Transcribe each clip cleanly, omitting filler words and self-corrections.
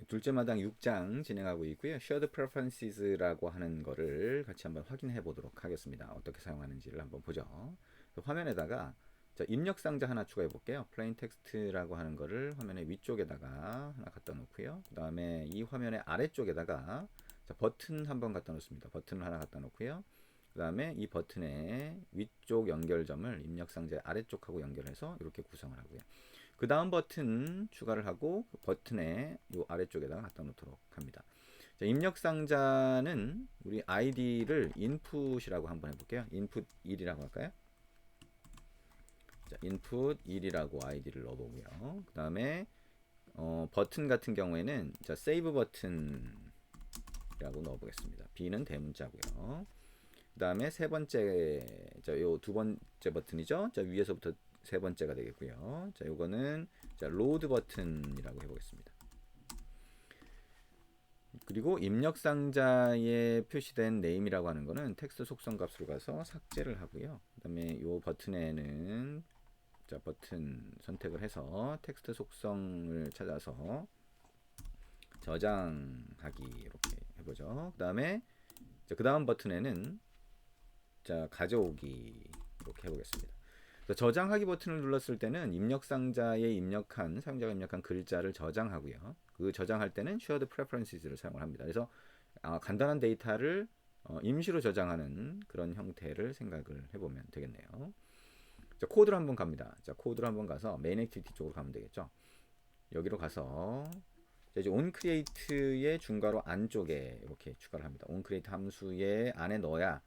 둘째 마당 6장 진행하고 있고요. Shared Preferences라고 하는 거를 같이 한번 확인해 보도록 하겠습니다. 어떻게 사용하는지를 한번 보죠. 화면에다가 입력 상자 하나 추가해 볼게요. Plain Text라고 하는 거를 화면의 위쪽에다가 하나 갖다 놓고요. 그 다음에 이 화면의 아래쪽에다가 버튼 한번 갖다 놓습니다. 버튼을 하나 갖다 놓고요. 그 다음에 이 버튼의 위쪽 연결점을 입력 상자의 아래쪽하고 연결해서 이렇게 구성을 하고요. 그 다음 버튼 추가를 하고 버튼의 요 아래쪽에다가 갖다 놓도록 합니다. 자, 입력 상자는 우리 아이디를 input이라고 한번 해볼게요. input 1이라고 할까요? 자, input 1이라고 아이디를 넣어보고요. 그 다음에 버튼 같은 경우에는 자, save 버튼이라고 넣어보겠습니다. B는 대문자고요. 그 다음에 세 번째, 자, 요 두 번째 버튼이죠. 자, 위에서부터 세 번째가 되겠고요. 자, 요거는 자, 로드 버튼이라고 해보겠습니다. 그리고 입력 상자에 표시된 name이라고 하는 거는 텍스트 속성 값으로 가서 삭제를 하고요. 그다음에 요 버튼에는 자, 버튼 선택을 해서 텍스트 속성을 찾아서 저장하기 이렇게 해보죠. 그다음에 그 다음 버튼에는 자, 가져오기 이렇게 해보겠습니다. 저장하기 버튼을 눌렀을 때는 입력 상자에 입력한 사용자가 입력한 글자를 저장하고요. 그 저장할 때는 Shared Preferences를 사용을 합니다. 그래서 간단한 데이터를 임시로 저장하는 그런 형태를 생각을 해보면 되겠네요. 자, 코드로 한번 갑니다. 자, 코드로 한번 가서 메인 액티비티 쪽으로 가면 되겠죠. 여기로 가서 이제 onCreate의 중괄호 안쪽에 이렇게 추가를 합니다. onCreate 함수의 안에 넣어야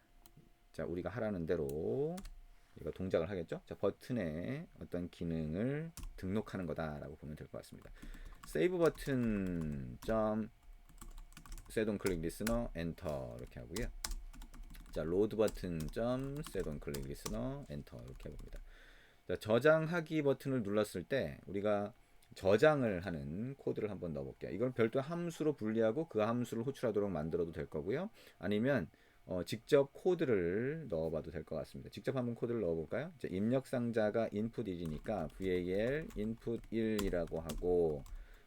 자, 우리가 하라는 대로 이거 동작을 하겠죠. 자, 버튼에 어떤 기능을 등록하는 거다라고 보면 될 것 같습니다. 세이브 버튼 점 set on click listener 엔터 이렇게 하고요. 자, 로드 버튼 점 set on click listener 엔터 이렇게 해봅니다. 자, 저장하기 버튼을 눌렀을 때 우리가 저장을 하는 코드를 한번 넣어볼게요. 이걸 별도 함수로 분리하고 그 함수를 호출하도록 만들어도 될 거고요. 아니면 직접 코드를 넣어봐도 될 것 같습니다. 직접 한번 코드를 넣어볼까요? 입력 상자가 input 1이니까 var input 1이라고 하고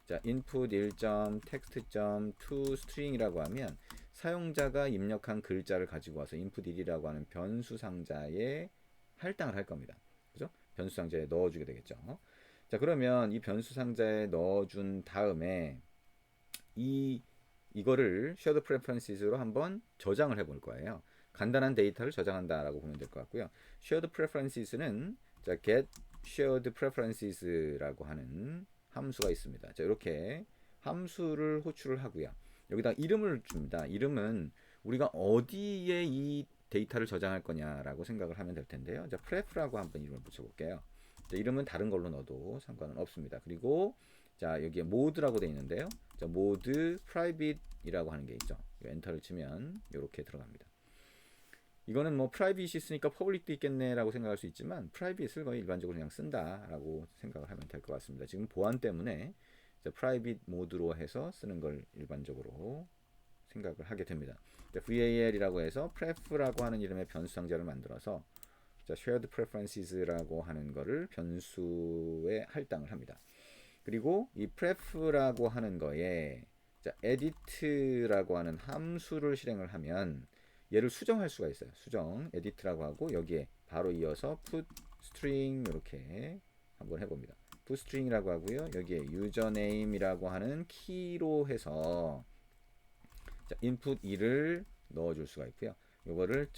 자, input 1.text.toString이라고 하면 사용자가 입력한 글자를 가지고 와서 input 1이라고 하는 변수 상자에 할당을 할 겁니다. 그죠? 변수 상자에 넣어주게 되겠죠. 자, 그러면 이 변수 상자에 넣어준 다음에 이거를 shared preferences로 한번 저장을 해볼 거예요. 간단한 데이터를 저장한다라고 보면 될 것 같고요. shared preferences는 자, get shared preferences라고 하는 함수가 있습니다. 자, 이렇게 함수를 호출을 하고요. 여기다 이름을 줍니다. 이름은 우리가 어디에 이 데이터를 저장할 거냐라고 생각을 하면 될 텐데요. 자, pref라고 한번 이름을 붙여볼게요. 자, 이름은 다른 걸로 넣어도 상관은 없습니다. 그리고 자, 여기에 모드라고 되어 있는데요. 자, 모드 private이라고 하는 게 있죠. 엔터를 치면 이렇게 들어갑니다. 이거는 뭐 프라이빗이 있으니까 퍼블릭도 있겠네라고 생각할 수 있지만 프라이빗을 거의 일반적으로 그냥 쓴다라고 생각을 하면 될 것 같습니다. 지금 보안 때문에 프라이빗 모드로 해서 쓰는 걸 일반적으로 생각을 하게 됩니다. VAL이라고 해서 pref라고 하는 이름의 변수 상자를 만들어서 shared preferences라고 하는 거를 변수에 할당을 합니다. 그리고 이 pref라고 하는 거에 edit라고 하는 함수를 실행을 하면 얘를 수정할 수가 있어요. 수정 edit라고 하고 여기에 바로 이어서 put string 이렇게 한번 해봅니다. put string이라고 하고요. 여기에 username이라고 하는 키로 해서 자, input 2를 넣어줄 수가 있고요. 이거를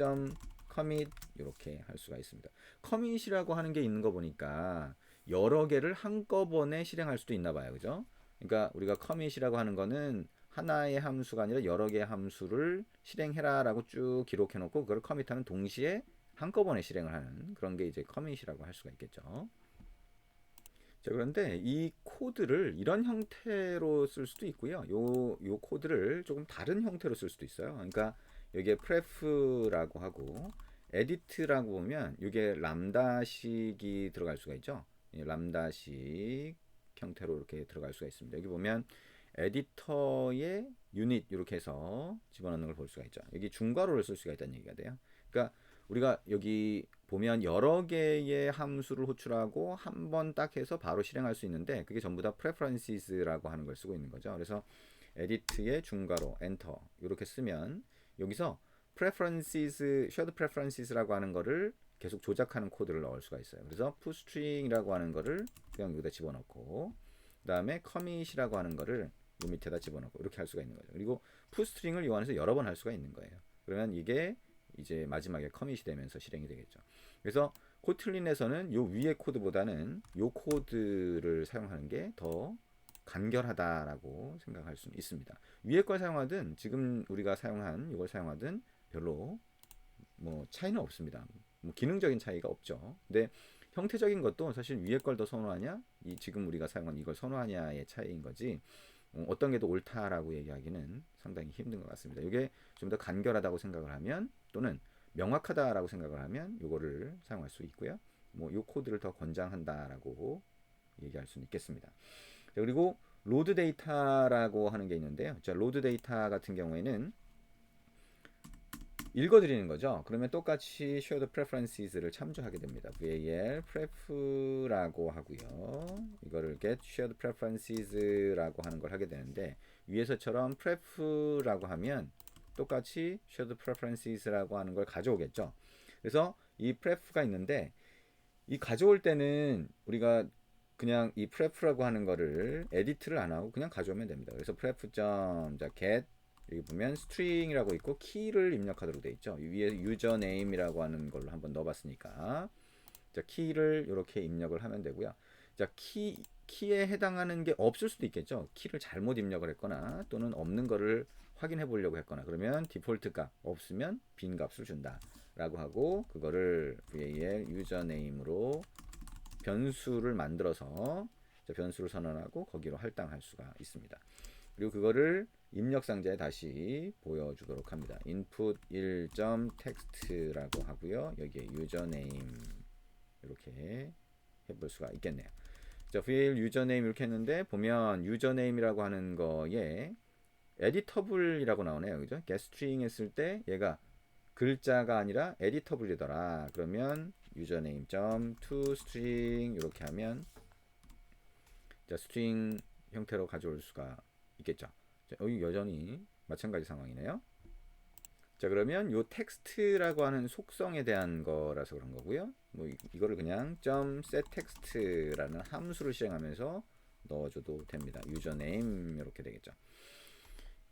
commit 이렇게 할 수가 있습니다. commit이라고 하는 게 있는 거 보니까 여러 개를 한꺼번에 실행할 수도 있나 봐요. 그죠? 그러니까 우리가 commit이라고 하는 거는 하나의 함수가 아니라 여러 개의 함수를 실행해라 라고 쭉 기록해 놓고 그걸 commit하는 동시에 한꺼번에 실행을 하는 그런 게 이제 commit이라고 할 수가 있겠죠. 자, 그런데 이 코드를 이런 형태로 쓸 수도 있고요. 요 코드를 조금 다른 형태로 쓸 수도 있어요. 그러니까 여기에 pref라고 하고 edit라고 보면 이게 람다식이 들어갈 수가 있죠. 람다식 형태로 이렇게 들어갈 수가 있습니다. 여기 보면 에디터의 유닛 이렇게 해서 집어넣는 걸 볼 수가 있죠. 여기 중괄호를 쓸 수가 있다는 얘기가 돼요. 그러니까 우리가 여기 보면 여러 개의 함수를 호출하고 한 번 딱 해서 바로 실행할 수 있는데 그게 전부 다 preferences라고 하는 걸 쓰고 있는 거죠. 그래서 edit의 중괄호 엔터 이렇게 쓰면 여기서 preferences, shared preferences라고 하는 거를 계속 조작하는 코드를 넣을 수가 있어요. 그래서 toString이라고 하는 거를 그냥 여기다 집어넣고 그 다음에 commit이라고 하는 거를 이 밑에다 집어넣고 이렇게 할 수가 있는 거죠. 그리고 toString을 이 안에서 여러 번 할 수가 있는 거예요. 그러면 이게 이제 마지막에 커밋이 되면서 실행이 되겠죠. 그래서 코틀린에서는 요 위의 코드보다는 요 코드를 사용하는 게 더 간결하다라고 생각할 수 있습니다. 위에 걸 사용하든 지금 우리가 사용한 이걸 사용하든 별로 뭐 차이는 없습니다. 뭐 기능적인 차이가 없죠. 근데 형태적인 것도 사실 위에 걸 더 선호하냐, 이 지금 우리가 사용한 이걸 선호하냐의 차이인 거지. 어떤 게 더 옳다라고 얘기하기는 상당히 힘든 것 같습니다. 이게 좀 더 간결하다고 생각을 하면 또는 명확하다라고 생각을 하면 이거를 사용할 수 있고요. 뭐 이 코드를 더 권장한다라고 얘기할 수는 있겠습니다. 자, 그리고 로드 데이터라고 하는 게 있는데요. 자, 로드 데이터 같은 경우에는 읽어드리는 거죠. 그러면 똑같이 shared preferences를 참조하게 됩니다. var pref라고 하고요. 이거를 get shared preferences라고 하는 걸 하게 되는데 위에서처럼 pref라고 하면 똑같이 shared preferences라고 하는 걸 가져오겠죠. 그래서 이 pref가 있는데 이 가져올 때는 우리가 그냥 이 pref라고 하는 거를 에디트를 안 하고 그냥 가져오면 됩니다. 그래서 pref.get 여기 보면 string이라고 있고 키를 입력하도록 되어 있죠. 위에 유저네임이라고 하는 걸로 한번 넣어봤으니까 자 키를 이렇게 입력을 하면 되고요. 자 키에 해당하는 게 없을 수도 있겠죠. 키를 잘못 입력을 했거나 또는 없는 거를 확인해 보려고 했거나 그러면 디폴트 값 없으면 빈 값을 준다라고 하고 그거를 var 유저네임으로 변수를 만들어서 변수를 선언하고 거기로 할당할 수가 있습니다. 그리고 그거를 입력 상자에 다시 보여주도록 합니다. input 1.text라고 하고요. 여기에 유저네임 이렇게 해볼 수가 있겠네요. 자, file 유저네임 이렇게 했는데 보면 유저네임이라고 하는 거에 editable이라고 나오네요. 그죠? getString 했을 때 얘가 글자가 아니라 editable이더라. 그러면 username.toString 이렇게 하면 자, 스트링 형태로 가져올 수가 있겠죠. 자, 여기 여전히 마찬가지 상황이네요. 자, 그러면 요 텍스트라고 하는 속성에 대한 거라서 그런 거고요. 뭐 이거를 그냥 .setText라는 함수를 실행하면서 넣어줘도 됩니다. 유저네임 이렇게 되겠죠.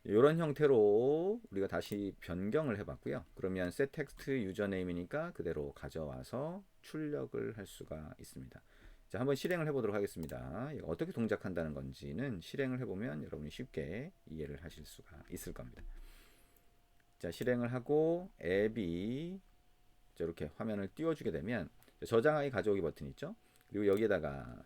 이런 형태로 우리가 다시 변경을 해봤고요. 그러면 setText 유저네임이니까 그대로 가져와서 출력을 할 수가 있습니다. 자, 한번 실행을 해보도록 하겠습니다. 어떻게 동작한다는 건지는 실행을 해보면 여러분이 쉽게 이해를 하실 수가 있을 겁니다. 자, 실행을 하고 앱이 이렇게 화면을 띄워주게 되면 저장하기 가져오기 버튼 있죠. 그리고 여기에다가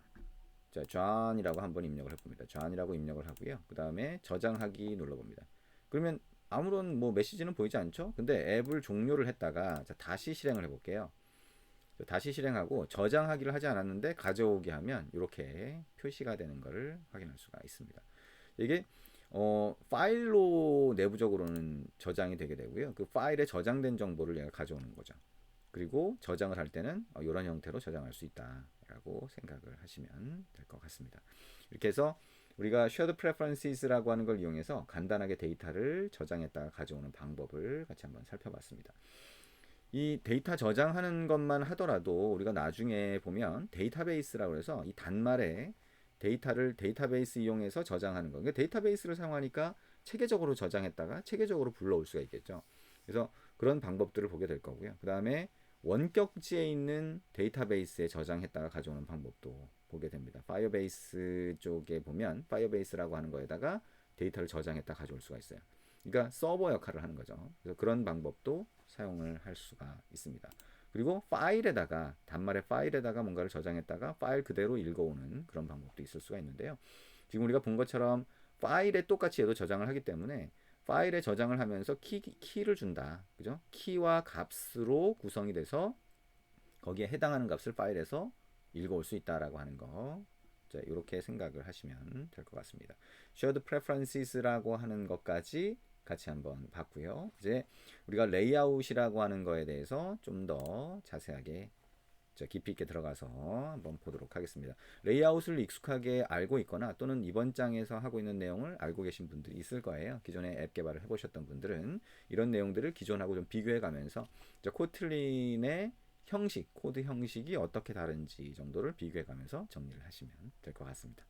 자, john이라고 한번 입력을 해봅니다. john이라고 입력을 하고요. 그 다음에 저장하기 눌러봅니다. 그러면 아무런 뭐 메시지는 보이지 않죠? 근데 앱을 종료를 했다가 자, 다시 실행을 해볼게요. 다시 실행하고 저장하기를 하지 않았는데 가져오게 하면 이렇게 표시가 되는 것을 확인할 수가 있습니다. 이게 파일로 내부적으로는 저장이 되게 되고요. 그 파일에 저장된 정보를 얘가 가져오는 거죠. 그리고 저장을 할 때는 이런 형태로 저장할 수 있다라고 생각을 하시면 될 것 같습니다. 이렇게 해서 우리가 shared preferences라고 하는 걸 이용해서 간단하게 데이터를 저장했다가 가져오는 방법을 같이 한번 살펴봤습니다. 이 데이터 저장하는 것만 하더라도 우리가 나중에 보면 데이터베이스라고 해서 이 단말에 데이터를 데이터베이스 이용해서 저장하는 거. 그러니까 데이터베이스를 사용하니까 체계적으로 저장했다가 체계적으로 불러올 수가 있겠죠. 그래서 그런 방법들을 보게 될 거고요. 그 다음에 원격지에 있는 데이터베이스에 저장했다가 가져오는 방법도 보게 됩니다. 파이어베이스 쪽에 보면 파이어베이스라고 하는 거에다가 데이터를 저장했다 가져올 수가 있어요. 그러니까 서버 역할을 하는 거죠. 그래서 그런 방법도 사용을 할 수가 있습니다. 그리고 파일에다가 단말의 파일에다가 뭔가를 저장했다가 파일 그대로 읽어오는 그런 방법도 있을 수가 있는데요. 지금 우리가 본 것처럼 파일에 똑같이 얘도 저장을 하기 때문에 파일에 저장을 하면서 키를 준다. 그죠? 키와 값으로 구성이 돼서 거기에 해당하는 값을 파일에서 읽어올 수 있다라고 하는 거. 자, 이렇게 생각을 하시면 될 것 같습니다. Shared preferences라고 하는 것까지 같이 한번 봤고요. 이제 우리가 레이아웃이라고 하는 거에 대해서 좀 더 자세하게 깊이 있게 들어가서 한번 보도록 하겠습니다. 레이아웃을 익숙하게 알고 있거나 또는 이번 장에서 하고 있는 내용을 알고 계신 분들이 있을 거예요. 기존에 앱 개발을 해보셨던 분들은 이런 내용들을 기존하고 좀 비교해 가면서 코틀린의 형식, 코드 형식이 어떻게 다른지 정도를 비교해 가면서 정리를 하시면 될 것 같습니다.